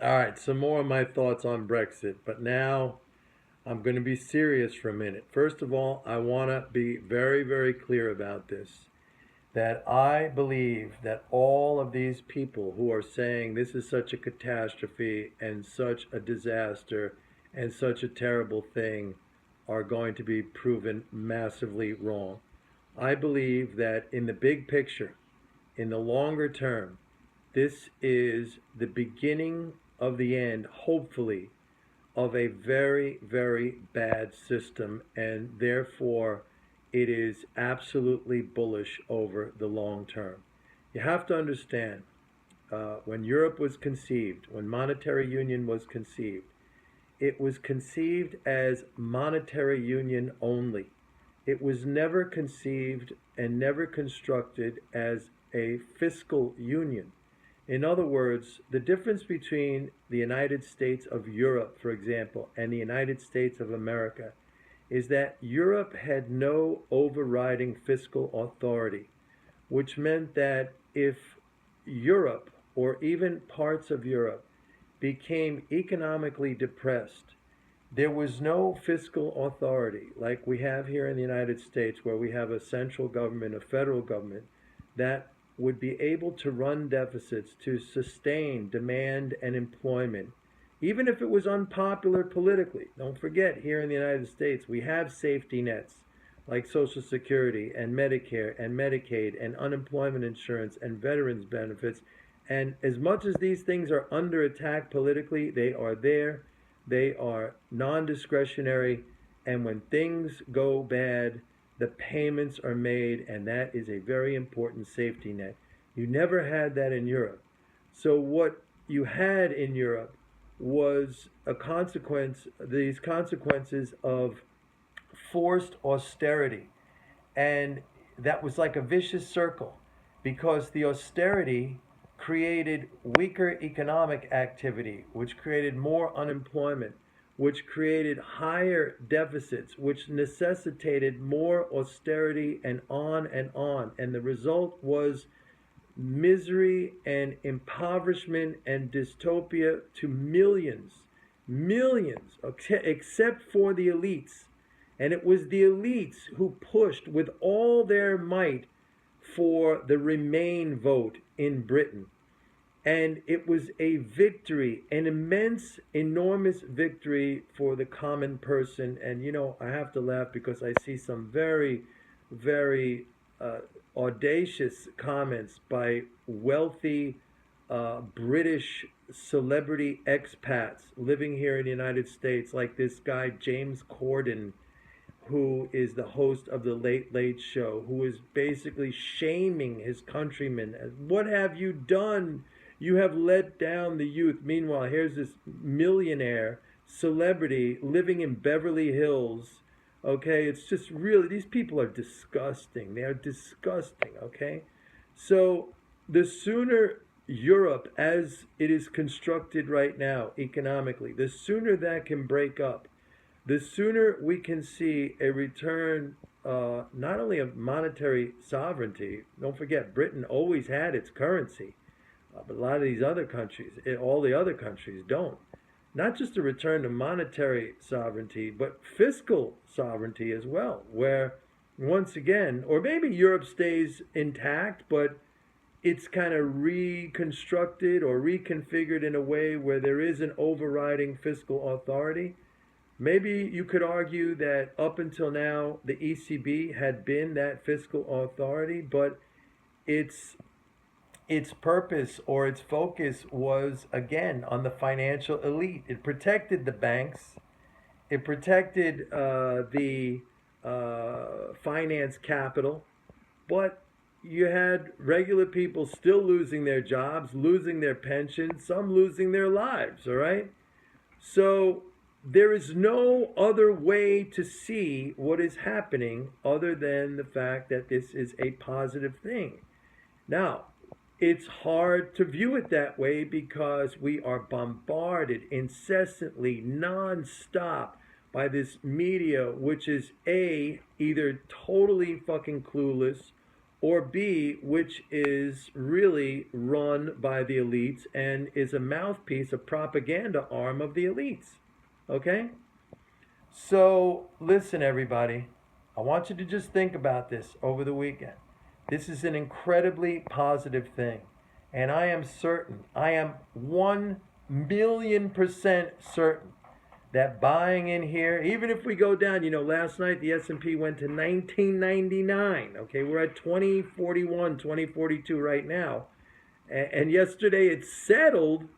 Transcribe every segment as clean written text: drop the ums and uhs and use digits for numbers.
All right, some more of my thoughts on Brexit, but now I'm going to be serious for a minute. First of all, I want to be very, very clear about this, that I believe that all of these people who are saying this is such a catastrophe and such a disaster and such a terrible thing are going to be proven massively wrong. I believe that in the big picture, in the longer term, this is the beginning of the end, hopefully, of a very, very bad system, and therefore it is absolutely bullish over the long term. You have to understand when Europe was conceived, when monetary union was conceived, it was conceived as monetary union only. It was never conceived and never constructed as a fiscal union. In other words, the difference between the United States of Europe, for example, and the United States of America is that Europe had no overriding fiscal authority, which meant that if Europe, or even parts of Europe, became economically depressed, there was no fiscal authority like we have here in the United States, where we have a central government, a federal government, that would be able to run deficits to sustain demand and employment, even if it was unpopular politically. Don't forget, here in the United States, we have safety nets like Social Security and Medicare and Medicaid and unemployment insurance and veterans benefits. And as much as these things are under attack politically, they are there, they are non discretionary, and when things go bad, the payments are made, and that is a very important safety net. You never had that in Europe. So, what you had in Europe was a consequence, these consequences of forced austerity. And that was like a vicious circle because the austerity created weaker economic activity, which created more unemployment, which created higher deficits, which necessitated more austerity and on and on. And the result was misery and impoverishment and dystopia to millions, millions, except for the elites. And it was the elites who pushed with all their might for the Remain vote in Britain. And it was a victory, an immense, enormous victory for the common person. And, you know, I have to laugh because I see some very, very audacious comments by wealthy British celebrity expats living here in the United States, like this guy, James+Corden, who is the host of the Late Late Show, who is basically shaming his countrymen. What have you done? You have let down the youth. Meanwhile, here's this millionaire celebrity living in Beverly Hills. Okay, it's just really, these people are disgusting. They are disgusting, okay? So the sooner Europe, as it is constructed right now economically, the sooner that can break up, the sooner we can see a return not only of monetary sovereignty. Don't forget, Britain always had its currency, but a lot of these other countries, all the other countries don't. Not just a return to monetary sovereignty, but fiscal sovereignty as well, where once again, or maybe Europe stays intact, but it's kind of reconstructed or reconfigured in a way where there is an overriding fiscal authority. Maybe you could argue that up until now, the ECB had been that fiscal authority, but its its purpose or its focus was again on the financial elite. It protected the banks, it protected the finance capital, but you had regular people still losing their jobs, losing their pensions, some losing their lives, all right? So there is no other way to see what is happening other than the fact that this is a positive thing. Now, it's hard to view it that way because we are bombarded incessantly, nonstop, by this media, which is A, either totally fucking clueless or B, which is really run by the elites and is a mouthpiece, a propaganda arm of the elites. Okay? So, listen, everybody. I want you to just think about this over the weekend. This is an incredibly positive thing. And I am certain, I am 1,000,000% certain that buying in here, even if we go down, last night the S&P went to 1999. Okay, we're at 2041, 2042 right now. And yesterday it settled,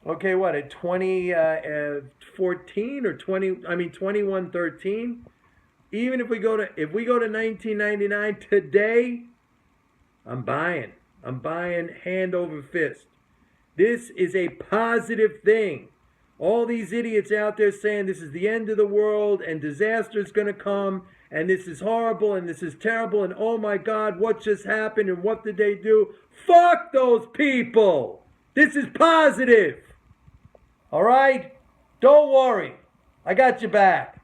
okay, what, at 2014 or 2113? Even if we go to 1999 today, I'm buying. I'm buying hand over fist. This is a positive thing. All these idiots out there saying this is the end of the world and disaster is going to come and this is horrible and this is terrible and oh my God, what just happened and what did they do? Fuck those people. This is positive. All right? Don't worry. I got your back.